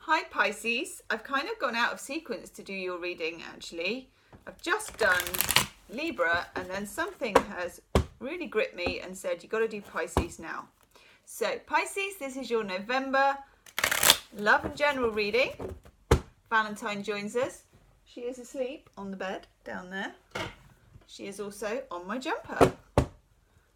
Hi Pisces, I've kind of gone out of sequence to do your reading actually. I've just done Libra and then something has really gripped me and said you've got to do Pisces now. So Pisces, this is your November love and general reading. Valentine joins us. She is asleep on the bed down there. She is also on my jumper,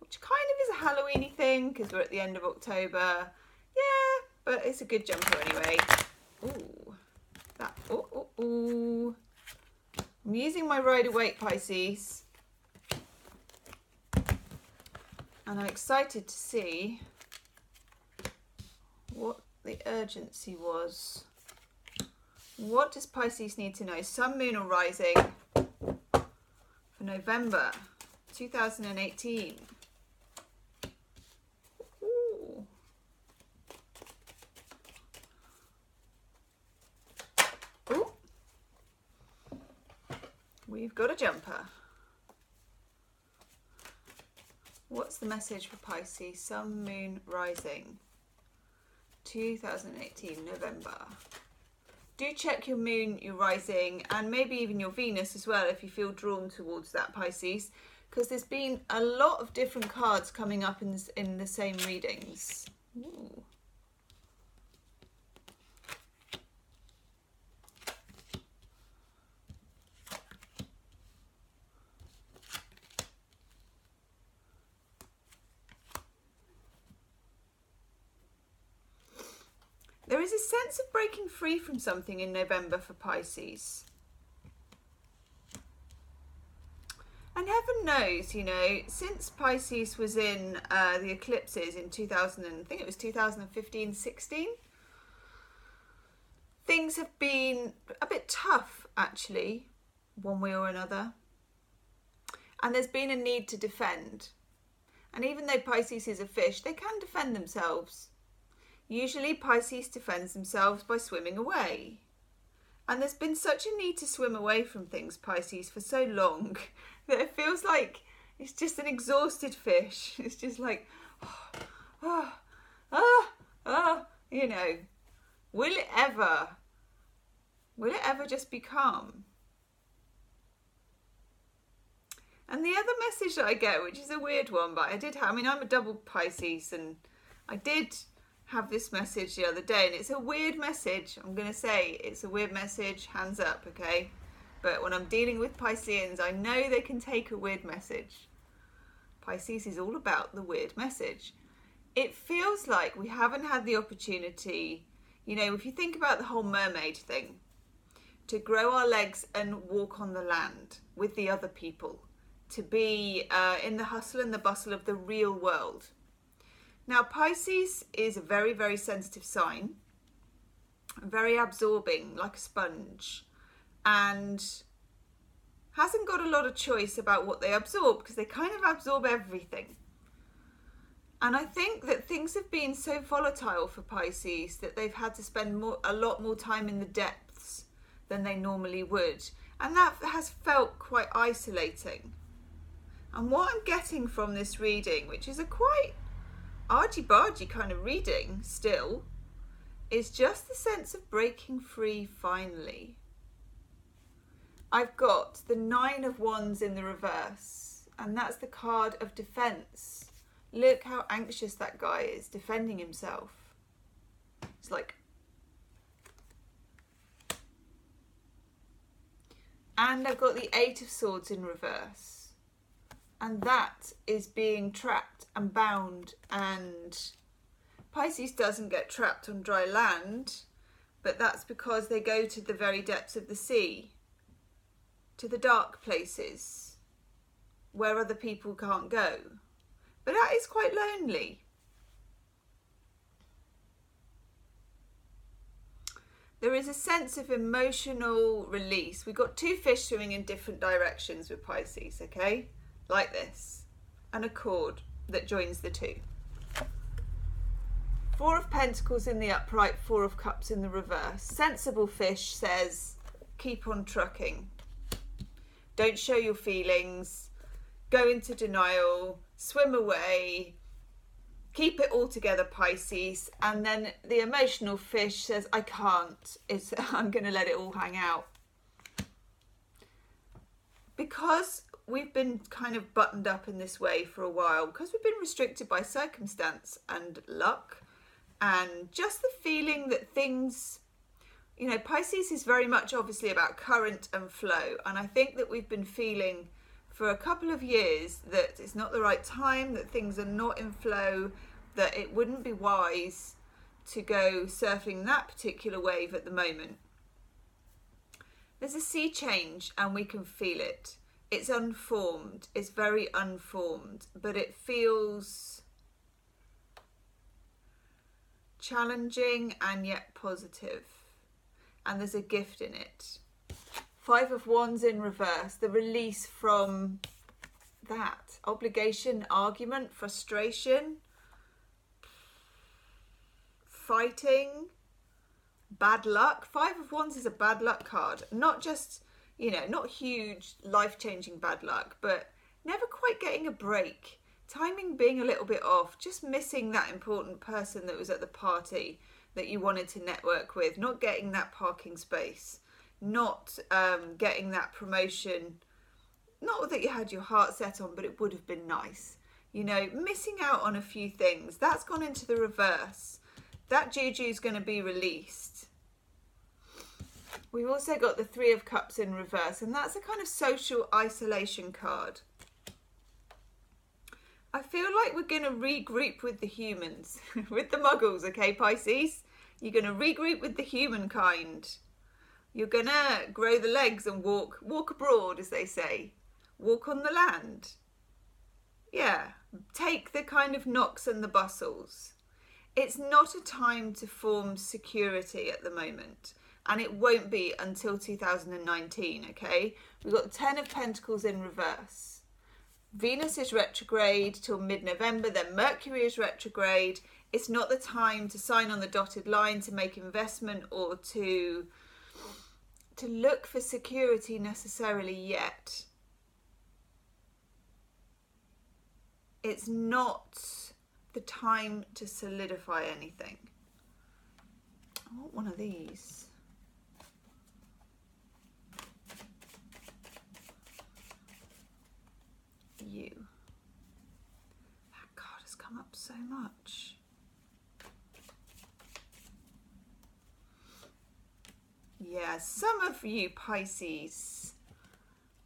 which kind of is a Halloweeny thing because we're at the end of October. Yeah, but it's a good jumper anyway. Ooh, that, ooh. I'm using my Rider-Waite Pisces. And I'm excited to see what the urgency was. What does Pisces need to know? Sun, Moon or Rising for November 2018. Ooh. Ooh. We've got a jumper. What's the message for Pisces? Sun, Moon, Rising 2018 November. Do check your Moon, your Rising, and maybe even your Venus as well if you feel drawn towards that, Pisces, because there's been a lot of different cards coming up in the same readings. Ooh. There is a sense of breaking free from something in November for Pisces. And heaven knows, you know, since Pisces was in the eclipses in 2015-16, things have been a bit tough, actually, one way or another. And there's been a need to defend. And even though Pisces is a fish, they can defend themselves. Usually Pisces defends themselves by swimming away. And there's been such a need to swim away from things, Pisces, for so long that it feels like it's just an exhausted fish. It's just like, you know, will it ever just be calm? And the other message that I get, which is a weird one, but I'm a double Pisces and I did have this message the other day, and it's a weird message. I'm going to say it's a weird message, hands up, okay? But when I'm dealing with Pisceans, I know they can take a weird message. Pisces is all about the weird message. It feels like we haven't had the opportunity, you know, if you think about the whole mermaid thing, to grow our legs and walk on the land with the other people, to be in the hustle and the bustle of the real world. Now, Pisces is a very, very sensitive sign, very absorbing, like a sponge, and hasn't got a lot of choice about what they absorb because they kind of absorb everything. And I think that things have been so volatile for Pisces that they've had to spend a lot more time in the depths than they normally would. And that has felt quite isolating. And what I'm getting from this reading, which is a quite argy-bargy kind of reading still, is just the sense of breaking free finally. I've got the 9 of Wands in the reverse, and that's the card of defense. Look how anxious that guy is defending himself. It's like, and I've got the 8 of Swords in reverse. And that is being trapped and bound, and Pisces doesn't get trapped on dry land, but that's because they go to the very depths of the sea, to the dark places where other people can't go. But that is quite lonely. There is a sense of emotional release. We've got 2 fish swimming in different directions with Pisces, okay? Like this, and a cord that joins the 2. 4 of Pentacles in the upright, 4 of Cups in the reverse. Sensible fish says, keep on trucking. Don't show your feelings, go into denial, swim away, keep it all together, Pisces. And then the emotional fish says, I can't. I'm going to let it all hang out. Because we've been kind of buttoned up in this way for a while, because we've been restricted by circumstance and luck, and just the feeling that things, you know, Pisces is very much obviously about current and flow. And I think that we've been feeling for a couple of years that it's not the right time, that things are not in flow, that it wouldn't be wise to go surfing that particular wave at the moment. There's a sea change and we can feel it. It's unformed, it's very unformed, but it feels challenging and yet positive. And there's a gift in it. 5 of Wands in reverse, the release from that. Obligation, argument, frustration, fighting, bad luck. 5 of Wands is a bad luck card. Not just, you know, not huge life-changing bad luck, but never quite getting a break. Timing being a little bit off, just missing that important person that was at the party that you wanted to network with, not getting that parking space, not getting that promotion, not that you had your heart set on, but it would have been nice. You know, missing out on a few things. That's gone into the reverse. That juju is going to be released. We've also got the 3 of Cups in reverse, and that's a kind of social isolation card. I feel like we're going to regroup with the humans, with the muggles, okay, Pisces? You're going to regroup with the humankind. You're going to grow the legs and walk abroad, as they say. Walk on the land. Yeah, take the kind of knocks and the bustles. It's not a time to form security at the moment. And it won't be until 2019, okay? We've got the 10 of Pentacles in reverse. Venus is retrograde till mid-November, then Mercury is retrograde. It's not the time to sign on the dotted line, to make investment, or to look for security necessarily yet. It's not the time to solidify anything. I want one of these. You. That card has come up so much. Yeah, some of you Pisces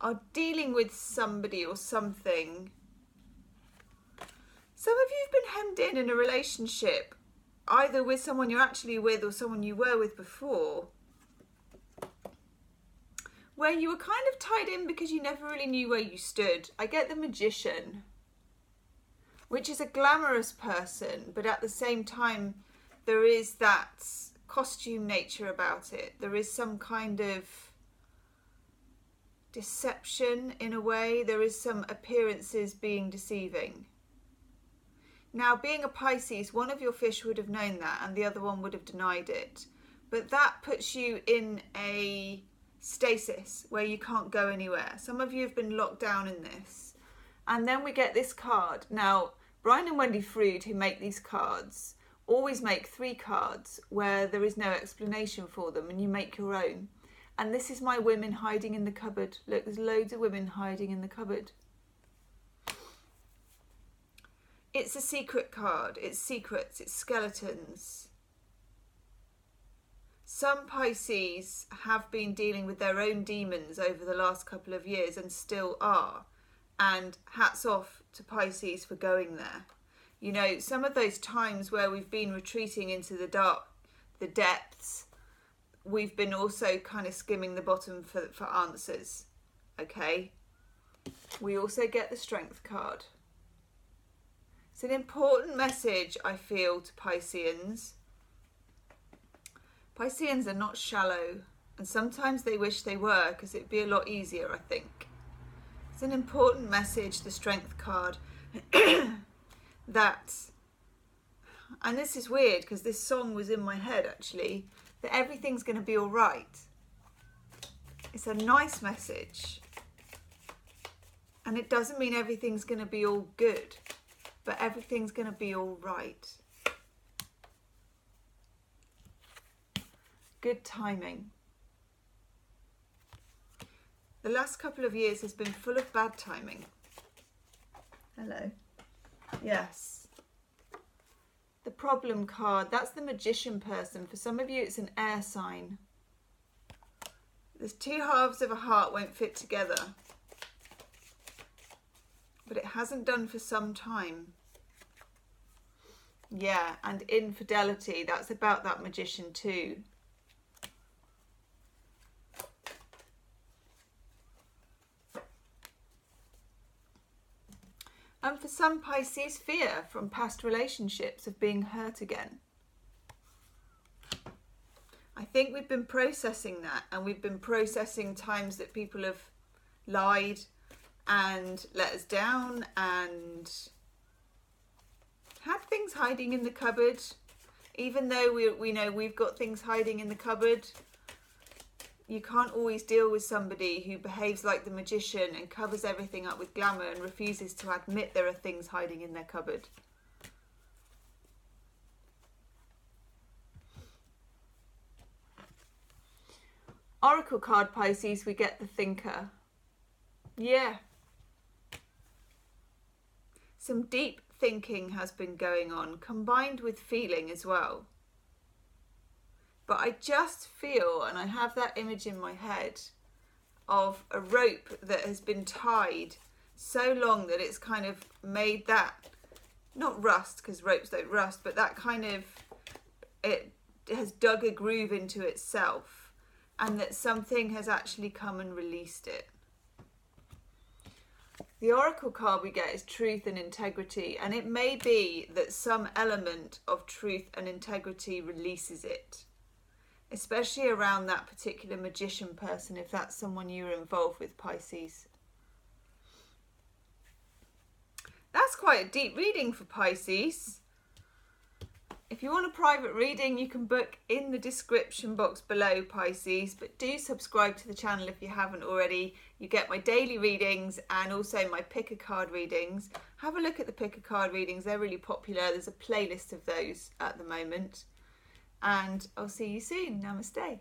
are dealing with somebody or something. Some of you have been hemmed in a relationship, either with someone you're actually with or someone you were with before, where you were kind of tied in because you never really knew where you stood. I get the Magician, which is a glamorous person, but at the same time, there is that costume nature about it. There is some kind of deception in a way. There is some appearances being deceiving. Now, being a Pisces, one of your fish would have known that and the other one would have denied it. But that puts you in a stasis where you can't go anywhere. Some of you have been locked down in this. And then we get this card. Now, Brian and Wendy Frood, who make these cards, always make 3 cards where there is no explanation for them and you make your own. And this is my women hiding in the cupboard. Look, there's loads of women hiding in the cupboard. It's a secret card. It's secrets. It's skeletons. Some Pisces have been dealing with their own demons over the last couple of years and still are. And hats off to Pisces for going there. You know, some of those times where we've been retreating into the dark, the depths, we've been also kind of skimming the bottom for answers. Okay? We also get the Strength card. It's an important message, I feel, to Pisceans. Pisceans are not shallow, and sometimes they wish they were, because it'd be a lot easier, I think. It's an important message, the Strength card, that, and this is weird, because this song was in my head, actually, that everything's going to be all right. It's a nice message. And it doesn't mean everything's going to be all good. but everything's going to be all right. Good timing. The last couple of years has been full of bad timing. Hello. Yes. The problem card, that's the Magician person. For some of you, it's an air sign. There's two halves of a heart won't fit together. But it hasn't done for some time. Yeah, and infidelity, that's about that Magician too. And for some Pisces, fear from past relationships of being hurt again. I think we've been processing that, and we've been processing times that people have lied and let us down and had things hiding in the cupboard. Even though we know we've got things hiding in the cupboard, you can't always deal with somebody who behaves like the Magician and covers everything up with glamour and refuses to admit there are things hiding in their cupboard. Oracle card, Pisces, we get the Thinker. Yeah. Some deep thinking has been going on, combined with feeling as well. But I just feel, and I have that image in my head, of a rope that has been tied so long that it's kind of made that, not rust, because ropes don't rust, but that kind of, it has dug a groove into itself, and that something has actually come and released it. The Oracle card we get is truth and integrity, and it may be that some element of truth and integrity releases it. Especially around that particular Magician person, if that's someone you're involved with, Pisces. That's quite a deep reading for Pisces. If you want a private reading, you can book in the description box below, Pisces. But do subscribe to the channel if you haven't already. You get my daily readings and also my pick a card readings. Have a look at the pick a card readings. They're really popular. There's a playlist of those at the moment. And I'll see you soon. Namaste.